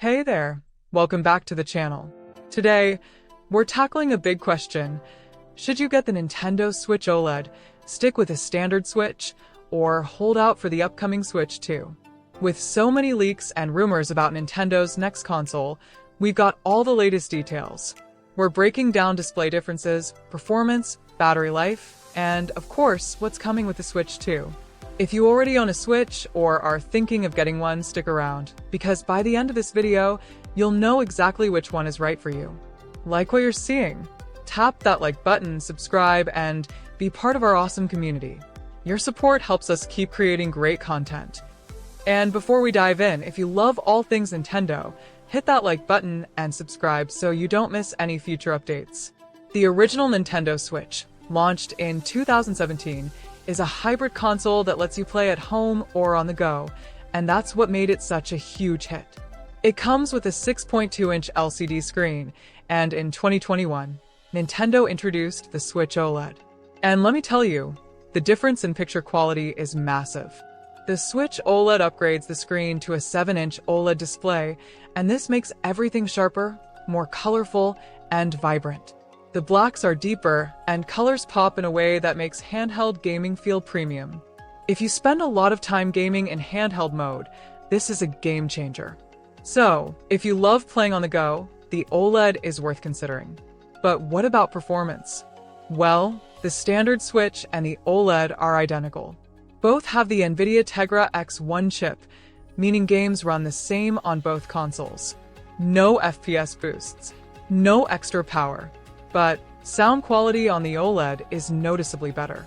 Hey there, welcome back to the channel. Today, we're tackling a big question. Should you get the Nintendo Switch OLED, stick with a standard Switch, or hold out for the upcoming Switch 2? With so many leaks and rumors about Nintendo's next console, we've got all the latest details. We're breaking down display differences, performance, battery life, and of course, what's coming with the Switch 2. If you already own a Switch or are thinking of getting one, stick around, because by the end of this video, you'll know exactly which one is right for you. Like what you're seeing? Tap that like button, subscribe, and be part of our awesome community. Your support helps us keep creating great content. And before we dive in, if you love all things Nintendo, hit that like button and subscribe so you don't miss any future updates. The original Nintendo Switch, launched in 2017, is a hybrid console that lets you play at home or on the go, and that's what made it such a huge hit. It comes with a 6.2-inch LCD screen, and in 2021, Nintendo introduced the Switch OLED. And let me tell you, the difference in picture quality is massive. The Switch OLED upgrades the screen to a 7-inch OLED display, and this makes everything sharper, more colorful, and vibrant. The blacks are deeper, and colors pop in a way that makes handheld gaming feel premium. If you spend a lot of time gaming in handheld mode, this is a game changer. So, if you love playing on the go, the OLED is worth considering. But what about performance? Well, the standard Switch and the OLED are identical. Both have the NVIDIA Tegra X1 chip, meaning games run the same on both consoles. No FPS boosts, no extra power. But sound quality on the OLED is noticeably better.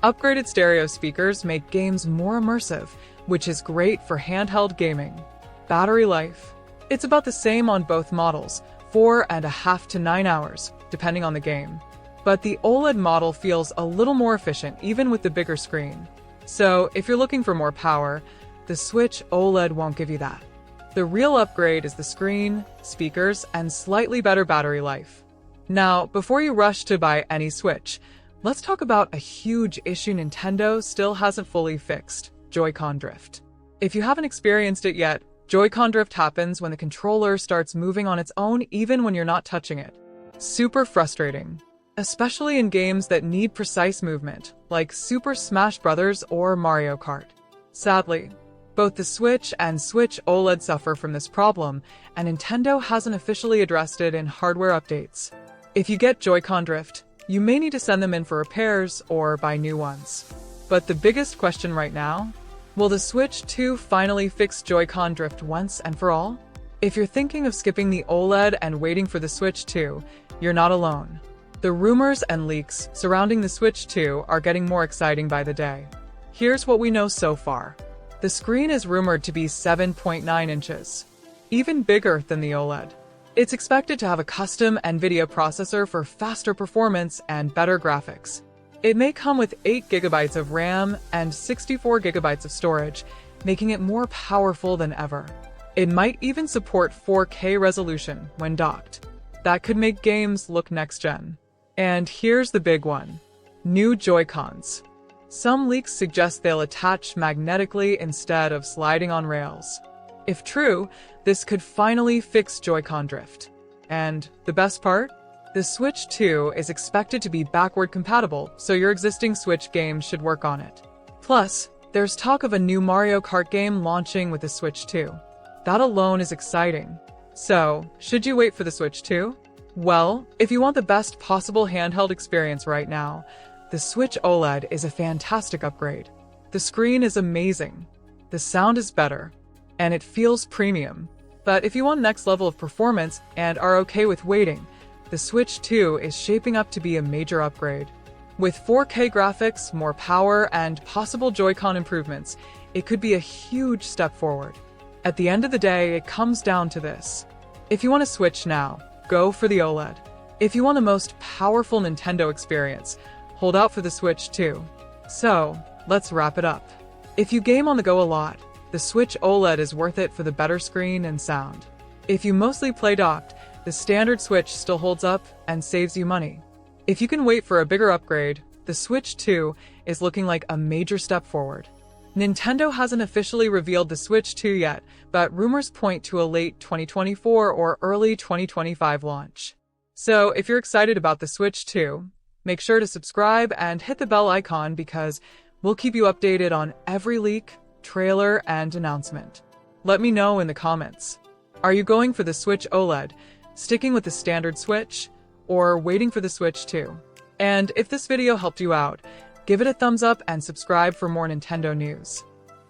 Upgraded stereo speakers make games more immersive, which is great for handheld gaming. Battery life. It's about the same on both models, 4.5 to 9 hours, depending on the game. But the OLED model feels a little more efficient even with the bigger screen. So if you're looking for more power, the Switch OLED won't give you that. The real upgrade is the screen, speakers, and slightly better battery life. Now, before you rush to buy any Switch, let's talk about a huge issue Nintendo still hasn't fully fixed: Joy-Con drift. If you haven't experienced it yet, Joy-Con drift happens when the controller starts moving on its own even when you're not touching it. Super frustrating, especially in games that need precise movement, like Super Smash Bros. Or Mario Kart. Sadly, both the Switch and Switch OLED suffer from this problem, and Nintendo hasn't officially addressed it in hardware updates. If you get Joy-Con drift, you may need to send them in for repairs or buy new ones. But the biggest question right now? Will the Switch 2 finally fix Joy-Con drift once and for all? If you're thinking of skipping the OLED and waiting for the Switch 2, you're not alone. The rumors and leaks surrounding the Switch 2 are getting more exciting by the day. Here's what we know so far. The screen is rumored to be 7.9 inches, even bigger than the OLED. It's expected to have a custom NVIDIA processor for faster performance and better graphics. It may come with 8 GB of RAM and 64 GB of storage, making it more powerful than ever. It might even support 4K resolution when docked. That could make games look next-gen. And here's the big one: new Joy-Cons. Some leaks suggest they'll attach magnetically instead of sliding on rails. If true, this could finally fix Joy-Con drift. And the best part? The Switch 2 is expected to be backward compatible, so your existing Switch games should work on it. Plus, there's talk of a new Mario Kart game launching with the Switch 2. That alone is exciting. So, should you wait for the Switch 2? Well, if you want the best possible handheld experience right now, the Switch OLED is a fantastic upgrade. The screen is amazing, the sound is better, and it feels premium. But if you want next level of performance and are okay with waiting, the Switch 2 is shaping up to be a major upgrade. With 4K graphics, more power, and possible Joy-Con improvements, it could be a huge step forward. At the end of the day, it comes down to this. If you want to Switch now, go for the OLED. If you want the most powerful Nintendo experience, hold out for the Switch 2. So, let's wrap it up. If you game on the go a lot, the Switch OLED is worth it for the better screen and sound. If you mostly play docked, the standard Switch still holds up and saves you money. If you can wait for a bigger upgrade, the Switch 2 is looking like a major step forward. Nintendo hasn't officially revealed the Switch 2 yet, but rumors point to a late 2024 or early 2025 launch. So if you're excited about the Switch 2, make sure to subscribe and hit the bell icon because we'll keep you updated on every leak, trailer, and announcement. Let me know in the comments. Are you going for the Switch OLED, sticking with the standard Switch, or waiting for the Switch 2? And if this video helped you out, give it a thumbs up and subscribe for more Nintendo news.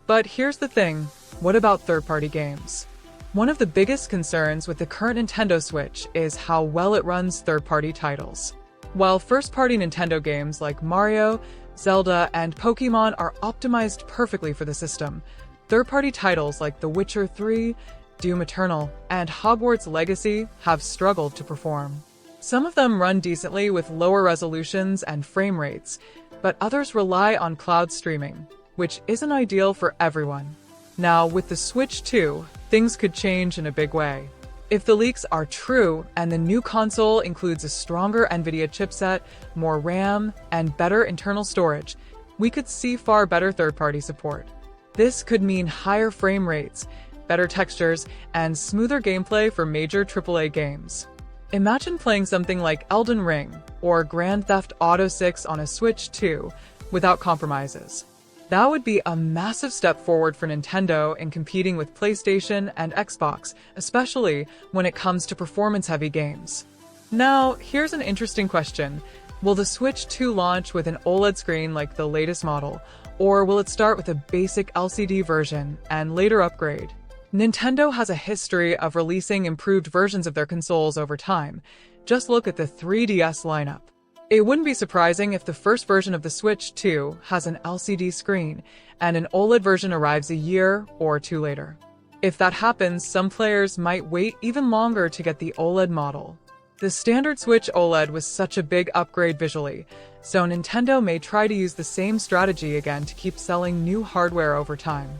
But here's the thing, what about third-party games? One of the biggest concerns with the current Nintendo Switch is how well it runs third-party titles. While first-party Nintendo games like Mario, Zelda, and Pokémon are optimized perfectly for the system, third-party titles like The Witcher 3, Doom Eternal, and Hogwarts Legacy have struggled to perform. Some of them run decently with lower resolutions and frame rates, but others rely on cloud streaming, which isn't ideal for everyone. Now, with the Switch 2, things could change in a big way. If the leaks are true and the new console includes a stronger NVIDIA chipset, more RAM, and better internal storage, we could see far better third-party support. This could mean higher frame rates, better textures, and smoother gameplay for major AAA games. Imagine playing something like Elden Ring or Grand Theft Auto 6 on a Switch 2 without compromises. That would be a massive step forward for Nintendo in competing with PlayStation and Xbox, especially when it comes to performance-heavy games. Now, here's an interesting question. Will the Switch 2 launch with an OLED screen like the latest model, or will it start with a basic LCD version and later upgrade? Nintendo has a history of releasing improved versions of their consoles over time. Just look at the 3DS lineup. It wouldn't be surprising if the first version of the Switch 2 has an LCD screen and an OLED version arrives a year or two later. If that happens, some players might wait even longer to get the OLED model. The standard Switch OLED was such a big upgrade visually, so Nintendo may try to use the same strategy again to keep selling new hardware over time.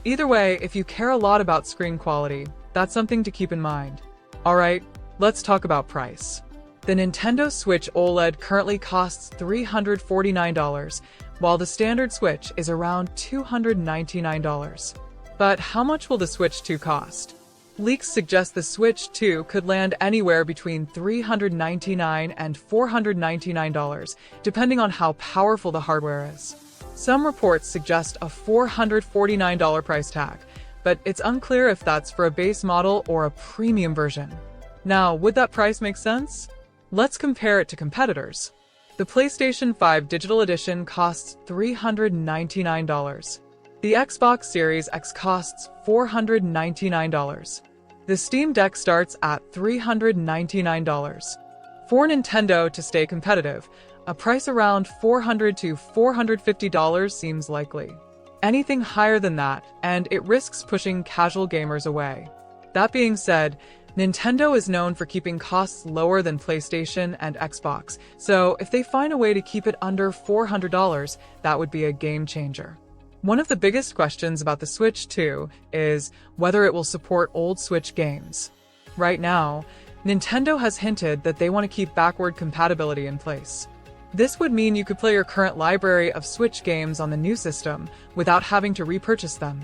Either way, if you care a lot about screen quality, that's something to keep in mind. Alright, let's talk about price. The Nintendo Switch OLED currently costs $349, while the standard Switch is around $299. But how much will the Switch 2 cost? Leaks suggest the Switch 2 could land anywhere between $399 and $499, depending on how powerful the hardware is. Some reports suggest a $449 price tag, but it's unclear if that's for a base model or a premium version. Now, would that price make sense? Let's compare it to competitors. The PlayStation 5 Digital Edition costs $399. The Xbox Series X costs $499. The Steam Deck starts at $399. For Nintendo to stay competitive, a price around $400 to $450 seems likely. Anything higher than that, and it risks pushing casual gamers away. That being said, Nintendo is known for keeping costs lower than PlayStation and Xbox, so if they find a way to keep it under $400, that would be a game changer. One of the biggest questions about the Switch 2 is whether it will support old Switch games. Right now, Nintendo has hinted that they want to keep backward compatibility in place. This would mean you could play your current library of Switch games on the new system without having to repurchase them.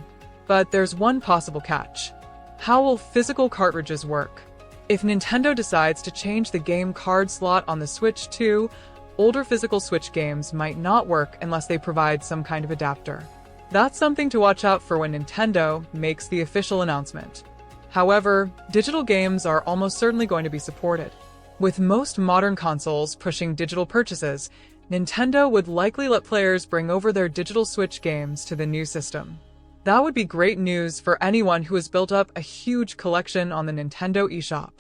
But there's one possible catch. How will physical cartridges work? If Nintendo decides to change the game card slot on the Switch 2, older physical Switch games might not work unless they provide some kind of adapter. That's something to watch out for when Nintendo makes the official announcement. However, digital games are almost certainly going to be supported. With most modern consoles pushing digital purchases, Nintendo would likely let players bring over their digital Switch games to the new system. That would be great news for anyone who has built up a huge collection on the Nintendo eShop.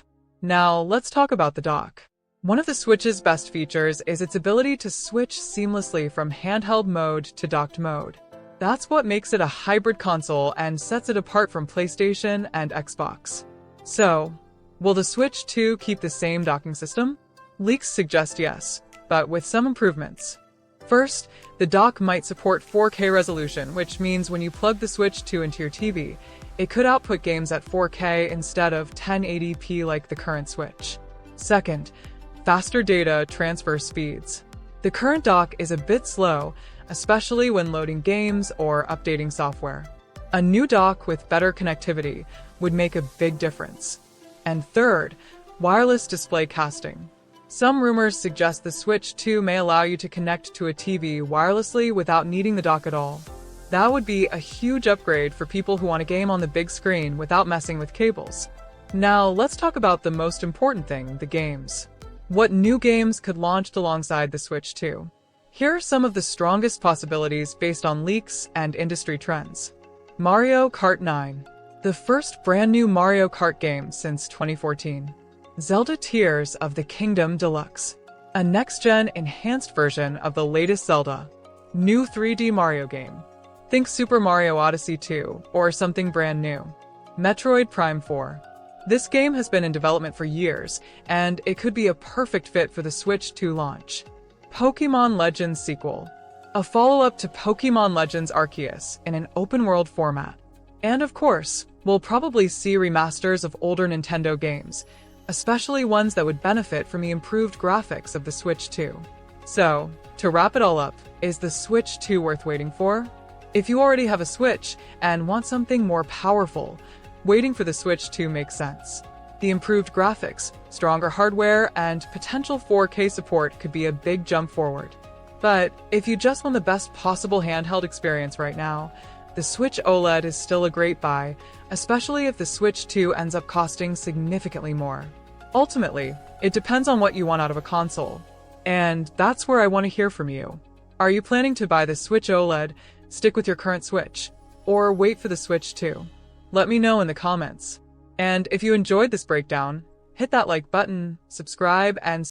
Now, let's talk about the dock. One of the Switch's best features is its ability to switch seamlessly from handheld mode to docked mode. That's what makes it a hybrid console and sets it apart from PlayStation and Xbox. So, will the Switch 2 keep the same docking system? Leaks suggest yes, but with some improvements. First, the dock might support 4K resolution, which means when you plug the Switch 2 into your TV, it could output games at 4K instead of 1080p like the current Switch. Second, faster data transfer speeds. The current dock is a bit slow, especially when loading games or updating software. A new dock with better connectivity would make a big difference. And third, wireless display casting. Some rumors suggest the Switch 2 may allow you to connect to a TV wirelessly without needing the dock at all. That would be a huge upgrade for people who want to game on the big screen without messing with cables. Now, let's talk about the most important thing, the games. What new games could launch alongside the Switch 2? Here are some of the strongest possibilities based on leaks and industry trends. Mario Kart 9, the first brand new Mario Kart game since 2014. Zelda Tears of the Kingdom Deluxe, a next-gen enhanced version of the latest Zelda. New 3D Mario game. Think Super Mario Odyssey 2 or something brand new. Metroid Prime 4. This game has been in development for years, and it could be a perfect fit for the Switch 2 launch. Pokémon Legends sequel. A follow-up to Pokémon Legends Arceus in an open-world format. And of course, we'll probably see remasters of older Nintendo games, especially ones that would benefit from the improved graphics of the Switch 2. So, to wrap it all up, is the Switch 2 worth waiting for? If you already have a Switch and want something more powerful, waiting for the Switch 2 makes sense. The improved graphics, stronger hardware, and potential 4K support could be a big jump forward. But if you just want the best possible handheld experience right now, the Switch OLED is still a great buy, especially if the Switch 2 ends up costing significantly more. Ultimately, it depends on what you want out of a console. And that's where I want to hear from you. Are you planning to buy the Switch OLED, stick with your current Switch, or wait for the Switch 2? Let me know in the comments. And if you enjoyed this breakdown, hit that like button, subscribe, and